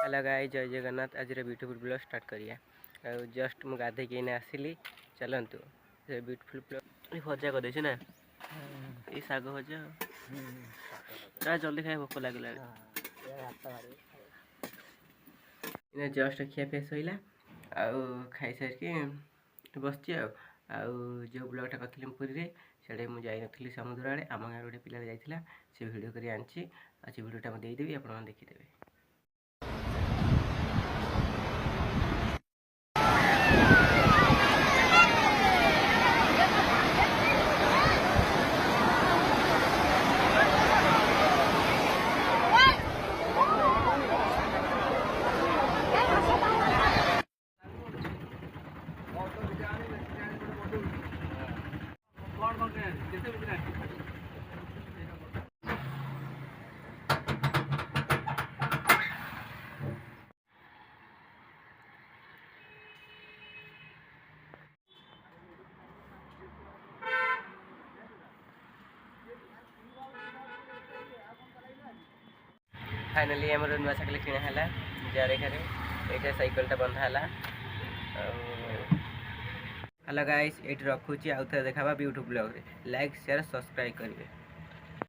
Hello guys, जय जगन्नाथ। आज beautiful blog start करिया। जस्ट मु गाधे के आसिली। चलतु से ब्यूटीफुल ब्लॉग भजा कर देछि ना, ये साग भजा ना जल्दी खाए भोक लगला। इने जस्ट खिया पे सइला आउ खाई सार बसची जो ब्लॉगटा करी पुरी रे से मुझे जाइनी समुद्र आड़े। आम गाँव गोटे पिला जाइला से भिडियो कर आनी आज भिडियोटा मुझे देदेवी आप देखीदेवे। फाइनाली आम नुआ साइकेल किणा है जारेखारे ये साइकेलटा बंधा है। हेलो गाइस, ये रखुची आउ थे देखा ब्यूटीफुल ब्लॉग रे। लाइक शेयर सब्सक्राइब करेंगे।